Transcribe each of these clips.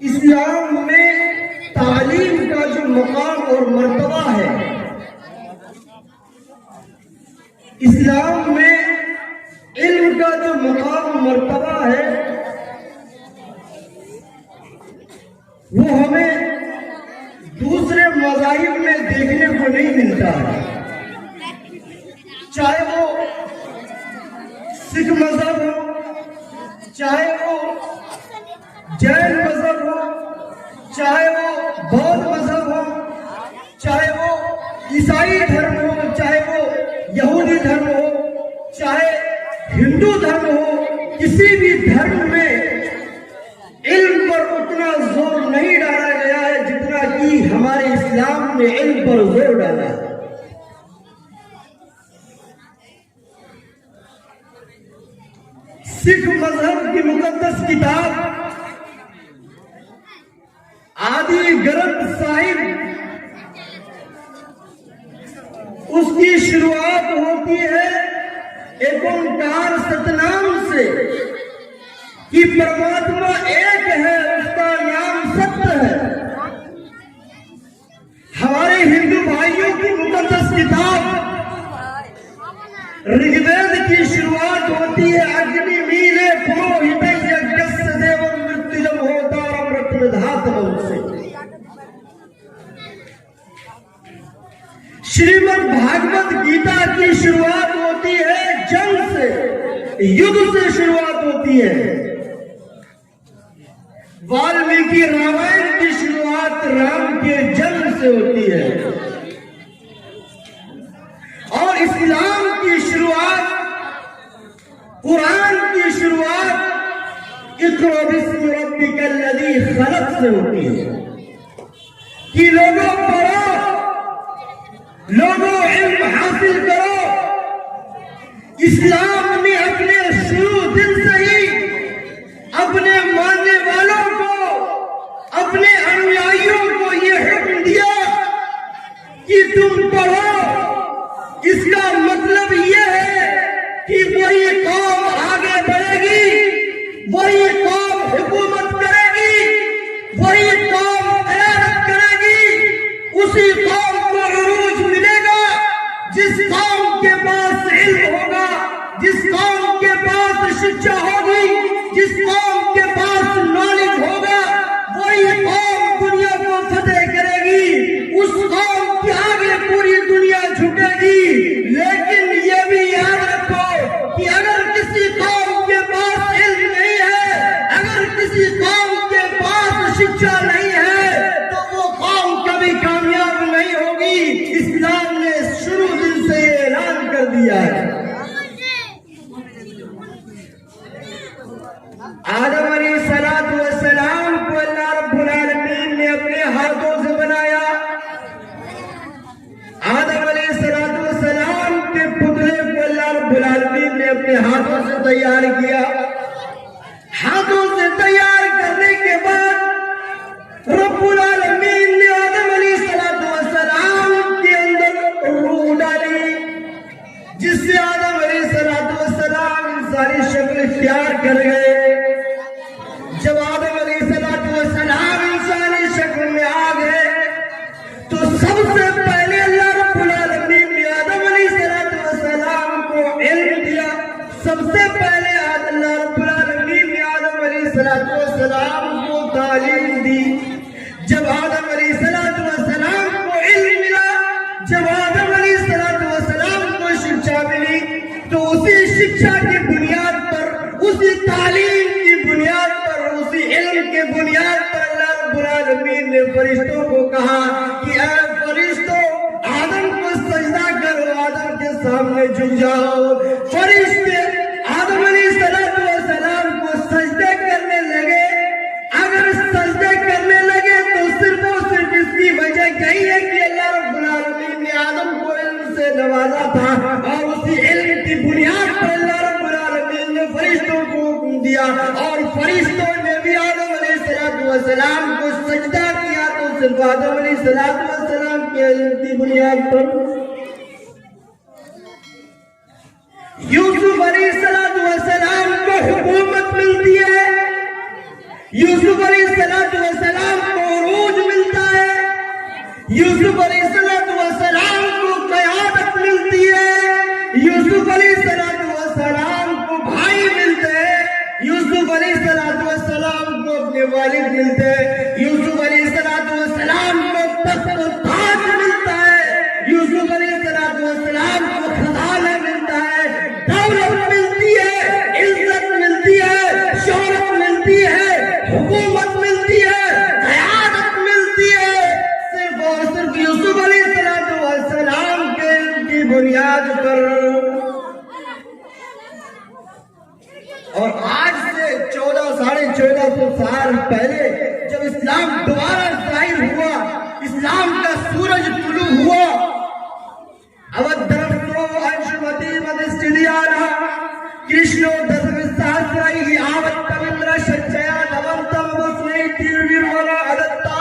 इस्लाम में तालीम का जो मकाम और मर्तबा है, इस्लाम में इल्म का जो मकाम और मर्तबा है, वो हमें दूसरे मज़ाहिब में देखने को नहीं मिलता है। चाहे वो सिख मजहब हो, चाहे वो जैन मजहब हो, चाहे वो बौद्ध मजहब हो, चाहे वो ईसाई धर्म हो, चाहे वो यहूदी धर्म हो, चाहे हिंदू धर्म हो, किसी भी धर्म में इल्म पर उतना जोर नहीं डाला गया है जितना कि हमारे इस्लाम ने इल्म पर जोर डाला है। सिख मजहब की मुकद्दस किताब आदि ग्रंथ साहिब, उसकी शुरुआत होती है एक ओंकार सतनाम से कि परमात्मा एक है, उसका नाम सत्य है। हमारे हिंदू भाइयों की मुकद्दस किताब ऋग्वेद की शुरुआत होती है अग्नि मीले पुरोहित यज्ञस्य देवं मृत्युजम होतारम रत्नधातवं से। श्रीमद् भागवत गीता की शुरुआत होती है जंग से, युद्ध से शुरुआत होती है। वाल्मीकि रामायण की शुरुआत राम के जन्म से होती है और इस्लाम की शुरुआत, कुरान की शुरुआत इक़रा बिस्मि रब्बिकल लज़ी खलक़ से होती है कि लोगों पढ़ो, लोगों इल्म हासिल करो। इस्लाम ने अपने शुरू दिन से ही अपने मानने वालों को, अपने अनुयायियों को यह हुक्म दिया कि तुम पढ़ो। इसका मतलब यह है कि वही कौम आगे बढ़ेगी, वही कौम हुकूमत करेगी, वही कौम क़यादत करेगी। उसी कौम को उरूज मिलेगा जिस कौम के पास इल्म होगा, जिस कौम के पास शिक्षा होगी, जिस कौम के पास नॉलेज होगा, वही कौम दुनिया को फतेह करेगी। उस कौम के आगे पूरी दुनिया झुकेगी। लेकिन ये भी याद रखो कि अगर किसी कौम के पास इल्म नहीं है, अगर किसी कौम के पास शिक्षा नहीं है, तो वो कौम कभी कामयाब नहीं होगी। इस्लाम ने शुरू दिन से ये ऐलान कर दिया है। आदम अलैहिस्सलातु वस्सलाम को अल्लाह रब्बुल आलमीन ने अपने हाथों से बनाया। आदम अलैहिस्सलातु वस्सलाम के पुतले को अल्लाह रब्बुल आलमीन ने अपने हाथों से तैयार किया। हाथों से तैयार करने के बाद रब्बुल आलमीन ने आदम अलैहिस्सलातु वस्सलाम के अंदर रूह डाली, जिससे आदम अलैहिस्सलातु वस्सलाम इंसानी शक्ल इख्तियार कर गए। जब आदम अलैहिस्सलातु वस्सलाम इंसानी शक्ल में आ गए तो सबसे पहले अल्लाह रब्बुल आलमीन ने आदम अलैहिस्सलातु वस्सलाम को इल्म दिया। सबसे पहले अल्लाह रब्बुल आलमीन ने आदम अलैहिस्सलातु वस्सलाम को तालीम दी। जब आदम अलैहिस्सलातु वस्सलाम को इल्म मिला, जब आदम अलैहिस्सलातु वस्सलाम को शिक्षा मिली, तो उसी शिक्षा की बुनियाद पर, उसी तालीम की बुनियाद पर, उसी इल्म के बुनियाद पर अल्लाह रब्बुल आलमीन ने फरिश्तों को कहा कि ऐ फरिश्तों, आदम को सजदा करो, आदम के सामने झुक जाओ। फरिश्ते आदम अलैहिस्सलातु वस्सलाम को सजदे करने लगे। अगर सजदे करने लगे तो सिर्फ और सिर्फ इसकी वजह यही है कि अल्लाह रब्बुल आलमीन ने आदम को इल्म से नवाजा था और उसी इल्म की बुनियाद पर अल्लाह रब्बुल आलमीन ने फरिश्तों को हुक्म दिया और फरिश्तों ने भी आदम अलैहिस्सलातु वस्सलाम को सजदा किया। तो सिर्फ आदम अलैहिस्सलातु वस्सलाम के इल्म की बुनियाद पर यूसुफ अलैहिस्सलातु वस्सलाम को हुकूमत मिलती है। यूसुफ अलैहिस्सलातु के वालिद मिलते हैं, यूसुफ अलैहिस्सलाम को तख्त ताज मिलता है, यूसुफ अलैहिस्सलाम को खजाना मिलता है, दौलत मिलती है, इज्जत मिलती है, शोहरत मिलती है, हुकूमत मिलती है, क़यादत मिलती है, सिर्फ और सिर्फ यूसुफ अलैहिस्सलाम के इल्म की बुनियाद पर। और आज से 1400-1450 साल पहले जब इस्लाम दोबारा जाहिर हुआ, इस्लाम का सूरज तुलू हुआ, अवधरतो अंशुमती मदिस्टिलियाना कृष्णो दशविसहस्रैः आवत्तमिन्द्र शच्चया नवंतम वस्मै तिरुविर्मला अदत्ता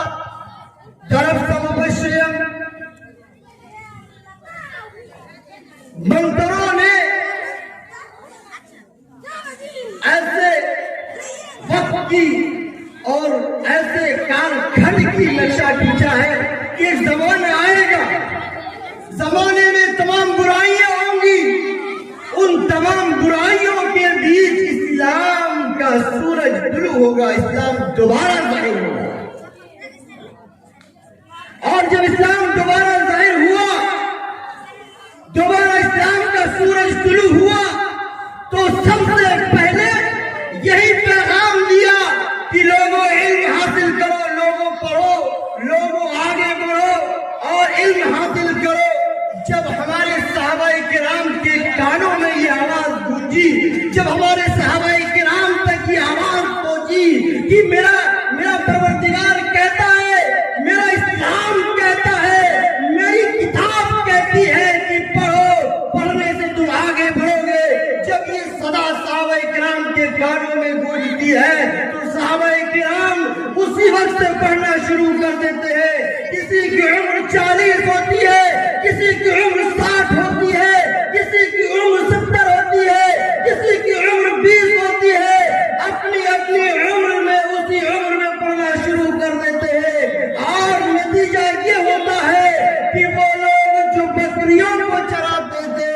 दरसमपश्यम्। मंत्रों ने ऐसे वक्त की और ऐसे कालखंड की नक्शा खींचा है कि एक जमाना आएगा, जमाने में तमाम बुराइयां होंगी, उन तमाम बुराइयों के बीच इस्लाम का सूरज तुलू होगा, इस्लाम दोबारा जाहिर होगा। और जब इस्लाम दोबारा जाहिर हुआ, दोबारा इस्लाम का सूरज तुलू हुआ, तो सबसे पहले यही पैगाम दिया कि लोगों इल्म हासिल करो, लोगों पढ़ो, लोगों आगे बढ़ो और इल्म हासिल करो। जब हमारे सहाबाए किराम के कानों में ये आवाज गूंजी, जब हमारे सहाबाए किराम तक ये आवाज पहुंची कि मेरा परवरदिगार कहता है, मेरा इस्लाम कहता है, मेरी किताब कहती है कि पढ़ो, पढ़ने से तुम आगे बढ़ोगे। जब ये सदा सहाबाए किराम के कानों में गूंजती है तो सहाबाए किराम उसी वक्त से पढ़ना शुरू कर देते हैं। किसी की उम्र 40 होती है, किसी की उम्र 60 होती है, किसी की उम्र 70 होती है, किसी की उम्र 20 होती है। अपनी अपनी उम्र में उसी उम्र में पढ़ना शुरू कर देते हैं और नतीजा ये होता है कि वो लोग जो बकरियों को चराते थे,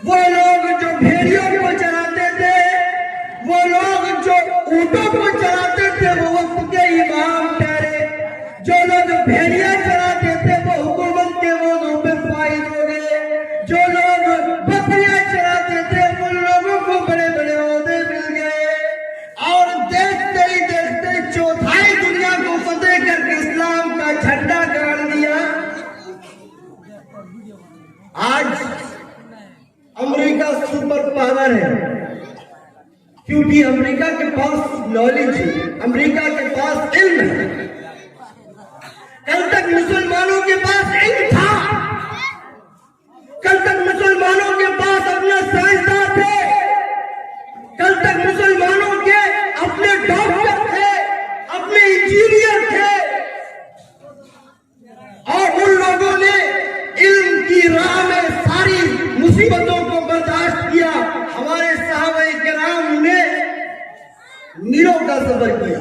वो लोग जो भेड़ियों को चराते थे, वो लोग जो ऊंटों को चराते थे वो वक्त के इमाम ठहरे। जो लोग भेड़िया चराते थे वो हुकूमत के वोटों पे फाइज हो गए। जो लोग बकरियां चराते थे उन लोगों को बड़े बड़े ओहदे मिल गए। और देखते ही देखते चौथाई दुनिया को फतेह करके इस्लाम का झंडा गाड़ दिया। आज अमेरिका सुपर पावर है क्योंकि अमेरिका के पास नॉलेज है, अमेरिका के पास इल्म है। कल तक मुसलमानों के पास इल्म था, कल तक मुसलमानों के पास अपने साइंसदान थे, कल तक मुसलमानों के अपने डॉक्टर थे, अपने इंजीनियर थे। और उन लोगों ने इल्म की राह में सारी मुसीबतों को बर्दाश्त किया। हमारे सहाबाए किराम ने मीलों का सफर किया,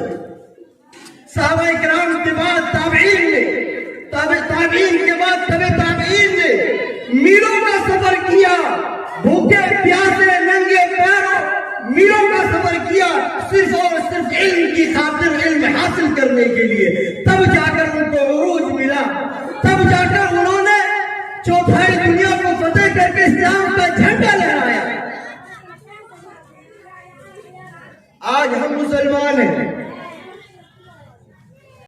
सहाबाए किराम के बाद ताबईन ने, ताबईन के बाद तबे ताबईन ने मीलों का सफर किया, भूखे प्यासे नंगे पैरों मीलों का सफर किया, सिर्फ और सिर्फ इल्म की खातिर, इल्म हासिल करने के लिए। तब जाकर उनको उरूज मिला, तब जाकर उन्होंने चौथाई दुनिया को फतेह करके इस्लाम का झंडा लहराया। आज हम मुसलमान हैं,